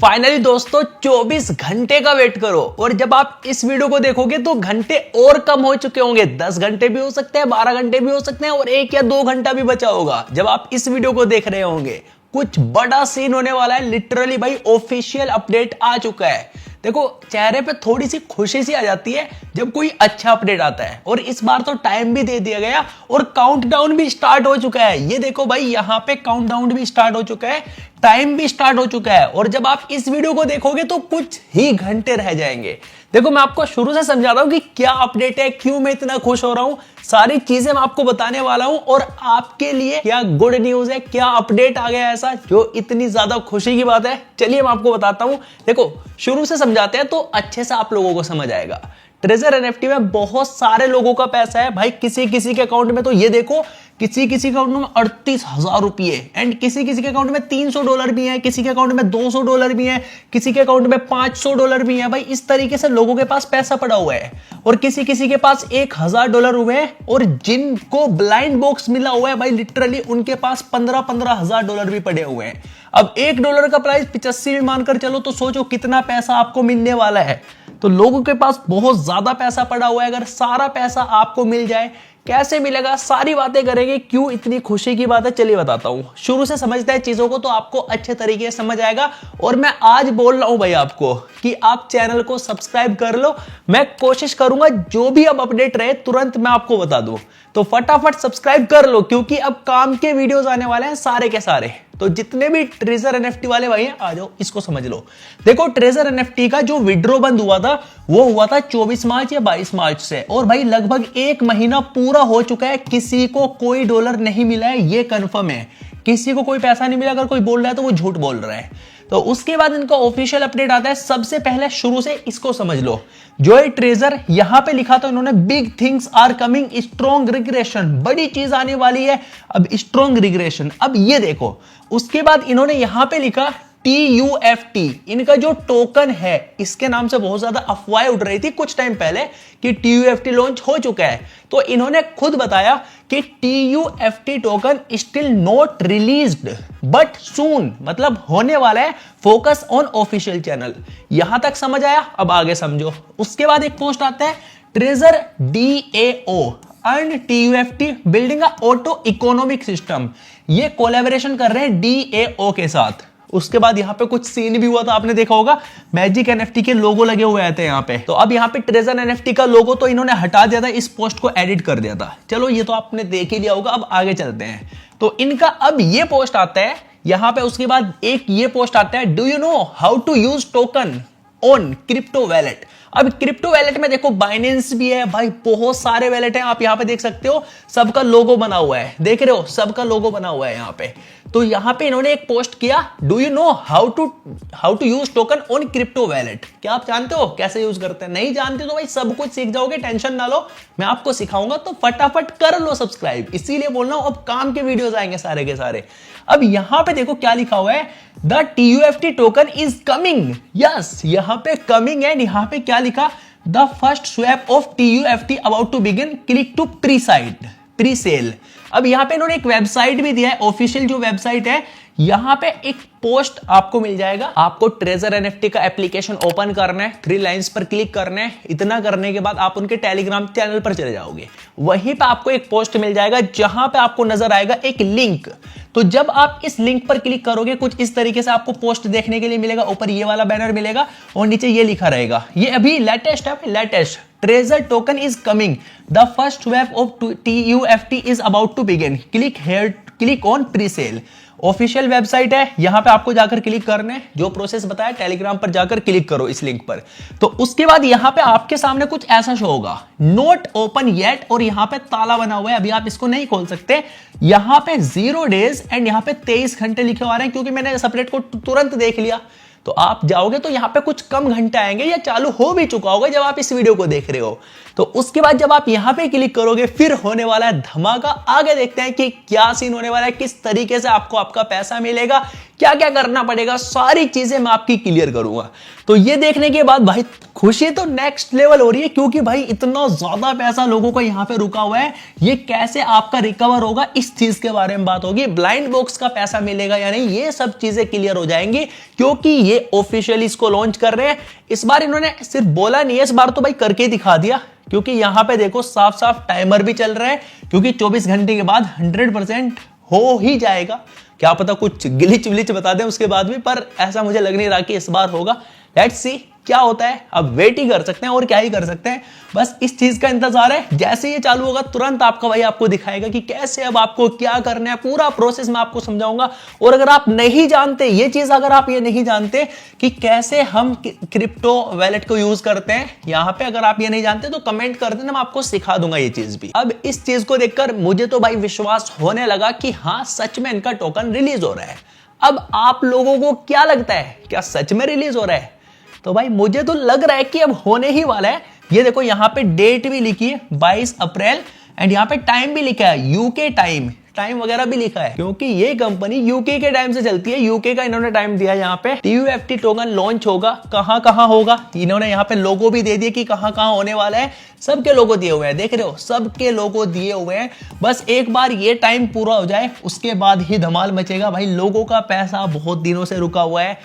Finally दोस्तों 24 घंटे का वेट करो और जब आप इस वीडियो को देखोगे तो घंटे और कम हो चुके होंगे। 10 घंटे भी हो सकते हैं, 12 घंटे भी हो सकते हैं और 1 या 2 घंटा भी बचा होगा जब आप इस वीडियो को देख रहे होंगे। कुछ बड़ा सीन होने वाला है। लिटरली भाई ऑफिशियल अपडेट आ चुका है। देखो चेहरे पे थोड़ी सी खुशी सी आ जाती है जब कोई अच्छा अपडेट आता है और इस बार तो टाइम भी दे दिया गया और काउंटडाउन भी स्टार्ट हो चुका है। ये देखो भाई यहाँ पे काउंटडाउन भी स्टार्ट हो चुका है, टाइम भी स्टार्ट हो चुका है और जब आप इस वीडियो को देखोगे तो कुछ ही घंटे रह जाएंगे। देखो मैं आपको शुरू से समझाता हूं कि क्या अपडेट है, क्यों मैं इतना खुश हो रहा हूं, सारी चीजें मैं आपको बताने वाला हूं और आपके लिए क्या गुड न्यूज है, क्या अपडेट आ गया ऐसा जो इतनी ज्यादा खुशी की बात है। चलिए मैं आपको बताता हूं। देखो शुरू से समझाते हैं तो अच्छे से आप लोगों को समझ आएगा। ट्रेजर एनएफटी में बहुत सारे लोगों का पैसा है भाई। किसी किसी के अकाउंट में तो ये देखो किसी किसी के अकाउंट में 38,000 रुपये एंड किसी किसी के अकाउंट में $300 भी है, किसी के अकाउंट में $200 भी है, किसी के अकाउंट में $500 भी है। भाई इस तरीके से लोगों के पास पैसा पड़ा हुआ है और किसी किसी के पास $1,000 हुए हैं और जिनको ब्लाइंड बॉक्स मिला हुआ है भाई लिटरली उनके पास $15,000 भी पड़े हुए हैं। अब $1 का प्राइस 85 भी मानकर चलो तो सोचो कितना पैसा आपको मिलने वाला है। तो लोगों के पास बहुत ज्यादा पैसा पड़ा हुआ है। अगर सारा पैसा आपको मिल जाए कैसे मिलेगा, सारी बातें करेंगे। क्यों इतनी खुशी की बात है चलिए बताता हूं। शुरू से समझते हैं चीजों को तो आपको अच्छे तरीके से समझ आएगा। और मैं आज बोल रहा हूं भाई आपको कि आप चैनल को सब्सक्राइब कर लो। मैं कोशिश करूंगा जो भी अब अपडेट रहे तुरंत मैं आपको बता दूं, तो फटाफट सब्सक्राइब कर लो क्योंकि अब काम के वीडियोस आने वाले हैं सारे के सारे। तो जितने भी ट्रेजर एनएफटी वाले भाई हैं आ जाओ, इसको समझ लो। देखो ट्रेजर एनएफटी का जो विड्रॉ बंद हुआ था वो हुआ था 24 मार्च या 22 मार्च से और भाई लगभग 1 महीना पूरा हो चुका है। किसी को कोई डॉलर नहीं मिला है, ये कंफर्म है। किसी को कोई पैसा नहीं मिला। अगर कोई बोल रहा है तो वो झूठ बोल रहा है। तो उसके बाद इनका ऑफिशियल अपडेट आता है। सबसे पहले शुरू से इसको समझ लो। जो ये ट्रेजर यहां पे लिखा था इन्होंने, big things are coming, strong regression, बड़ी चीज आने वाली है अब, स्ट्रॉन्ग रिग्रेशन। अब ये देखो उसके बाद इन्होंने यहां पे लिखा TUFT, इनका जो टोकन है इसके नाम से बहुत ज्यादा अफवाहें उड़ रही थी कुछ टाइम पहले कि TUFT लॉन्च हो चुका है। तो इन्होंने खुद बताया कि TUFT token still not released but soon, मतलब होने वाला है। Focus on official channel. यहां तक समझ आया, अब आगे समझो। उसके बाद एक पोस्ट आता है treasure DAO earn TUFT building auto economic system. ये कोलैबोरेशन कर रहे हैं DAO के साथ। उसके बाद यहाँ पे कुछ सीन भी हुआ था, आपने देखा होगा मैजिक एनएफटी के लोगो लगे हुए थे यहाँ पे। तो अब यहाँ पे ट्रेजर एनएफटी का लोगो तो इन्होंने हटा दिया था, इस पोस्ट को एडिट कर दिया था। चलो ये तो आपने देख ही लिया होगा। अब आगे चलते हैं। तो इनका अब ये पोस्ट आता है यहाँ पे। उसके बाद एक ये पोस्ट आता है, do you know how to use token on crypto wallet. अब क्रिप्टो वैलेट में देखो बाइनेंस भी है भाई, बहुत सारे वैलेट हैं। आप यहां पे देख सकते हो सबका लोगो बना हुआ है, देख रहे हो सबका लोगो बना हुआ है यहां पे। तो यहां पे इन्होंने एक पोस्ट किया, do you know how to use token on crypto wallet. क्या आप जानते हो कैसे यूज करते हैं? नहीं जानते तो भाई सब कुछ सीख जाओगे, टेंशन ना लो, मैं आपको सिखाऊंगा। तो फटाफट कर लो सब्सक्राइब, इसीलिए बोल रहा हूं अब काम के वीडियोस आएंगे सारे के सारे। अब यहां पे देखो क्या लिखा हुआ है, the TUFT token is coming. Yes यहां पे कमिंग है। यहां पे क्या लिखा, the first swap of TUFT about to begin, click to pre sale. अब यहां पे इन्होंने एक वेबसाइट भी दिया है, ऑफिशियल जो वेबसाइट है। यहां पे एक पोस्ट आपको मिल जाएगा। आपको ट्रेजर एनएफटी का एप्लीकेशन ओपन करना है, 3 लाइंस पर क्लिक करना है। इतना करने के बाद आप उनके टेलीग्राम चैनल पर चले जाओगे। वहीं पे आपको एक पोस्ट मिल जाएगा जहां पे आपको नजर आएगा एक लिंक। तो जब आप इस लिंक पर क्लिक करोगे कुछ इस तरीके से आपको पोस्ट देखने के लिए मिलेगा। ऊपर ये वाला बैनर मिलेगा और नीचे ये लिखा रहेगा, ये अभी लेटेस्ट है, latest treasure token is coming, the first wave of TUFT is about to begin, click here, click on pre sale. Official website है, यहां पे आपको जाकर क्लिक करना है। जो प्रोसेस बताया टेलीग्राम पर जाकर क्लिक करो इस लिंक पर। तो उसके बाद यहां पे आपके सामने कुछ ऐसा शो होगा, नोट ओपन येट, और यहां पे ताला बना हुआ है, अभी आप इसको नहीं खोल सकते। यहां पे 0 डेज एंड यहां पे 23 घंटे लिखे हुए हैं क्योंकि मैंने सपरेट को तुरंत देख लिया। तो आप जाओगे तो यहां पे कुछ कम घंटे आएंगे या चालू हो भी चुका होगा जब आप इस वीडियो को देख रहे हो। तो उसके बाद जब आप यहां पे क्लिक करोगे फिर होने वाला है धमाका। आगे देखते हैं कि क्या सीन होने वाला है, किस तरीके से आपको आपका पैसा मिलेगा, क्या क्या करना पड़ेगा, सारी चीजें मैं आपकी क्लियर करूंगा। तो ये देखने के बाद भाई खुशी तो नेक्स्ट लेवल हो रही है, क्योंकि भाई इतना ज्यादा पैसा लोगों का यहाँ पे रुका हुआ है, ये कैसे आपका रिकवर होगा इस चीज के बारे में बात होगी। ब्लाइंड बॉक्स का पैसा मिलेगा या नहीं, ये सब चीजें क्लियर हो जाएंगी, क्योंकि ये ऑफिशियली इसको लॉन्च कर रहे हैं। इस बार इन्होंने सिर्फ बोला नहीं है, इस बार तो भाई करके दिखा दिया, क्योंकि यहां पे देखो साफ साफ टाइमर भी चल रहा है, क्योंकि 24 घंटे के बाद 100% हो ही जाएगा। क्या पता कुछ गिलिच विलिच बता दें उसके बाद भी, पर ऐसा मुझे लग नहीं रहा कि इस बार होगा। लेट्स सी क्या होता है, अब वेट ही कर सकते हैं और क्या ही कर सकते हैं, बस इस चीज का इंतजार है। जैसे ये चालू होगा तुरंत आपका भाई आपको दिखाएगा कि कैसे अब आपको क्या करना है, पूरा प्रोसेस मैं आपको समझाऊंगा। और अगर आप नहीं जानते ये चीज, अगर आप ये नहीं जानते कि कैसे हम क्रिप्टो वैलेट को यूज करते हैं यहाँ पे, अगर आप ये नहीं जानते तो कमेंट कर देना, मैं आपको सिखा दूंगा ये चीज भी। अब इस चीज को देखकर मुझे तो भाई विश्वास होने लगा कि हाँ सच में इनका टोकन रिलीज हो रहा है। अब आप लोगों को क्या लगता है, क्या सच में रिलीज हो रहा है? तो भाई मुझे तो लग रहा है कि अब होने ही वाला है। ये देखो यहाँ पे डेट भी लिखी है 22 अप्रैल, एंड यहाँ पे टाइम भी लिखा है, यूके टाइम वगैरह भी लिखा है, क्योंकि ये कंपनी यूके के टाइम से चलती है। यूके का इन्होंने टाइम दिया। यहाँ पे TUFT टोकन लॉन्च होगा, कहां होगा, इन्होंने यहाँ पे लोगो भी दे दिए कि कहां होने वाला है। सबके लोगो दिए हुए हैं, देख रहे हो, सबके लोगो दिए हुए हैं। बस एक बार ये टाइम पूरा हो जाए, उसके बाद ही धमाल मचेगा भाई। लोगों का पैसा बहुत दिनों से रुका हुआ है,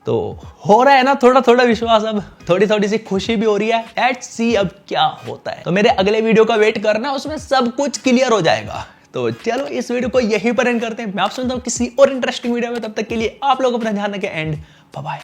तो हो रहा है ना थोड़ा थोड़ा विश्वास, अब थोड़ी सी खुशी भी हो रही है। लेट्स सी अब क्या होता है। तो मेरे अगले वीडियो का वेट करना, उसमें सब कुछ क्लियर हो जाएगा। तो चलो इस वीडियो को यहीं पर एंड करते हैं। मैं आपसे मिलता हूं किसी और इंटरेस्टिंग वीडियो में, तब तक के लिए आप लोग अपना ध्यान रखें एंड बाय बाय।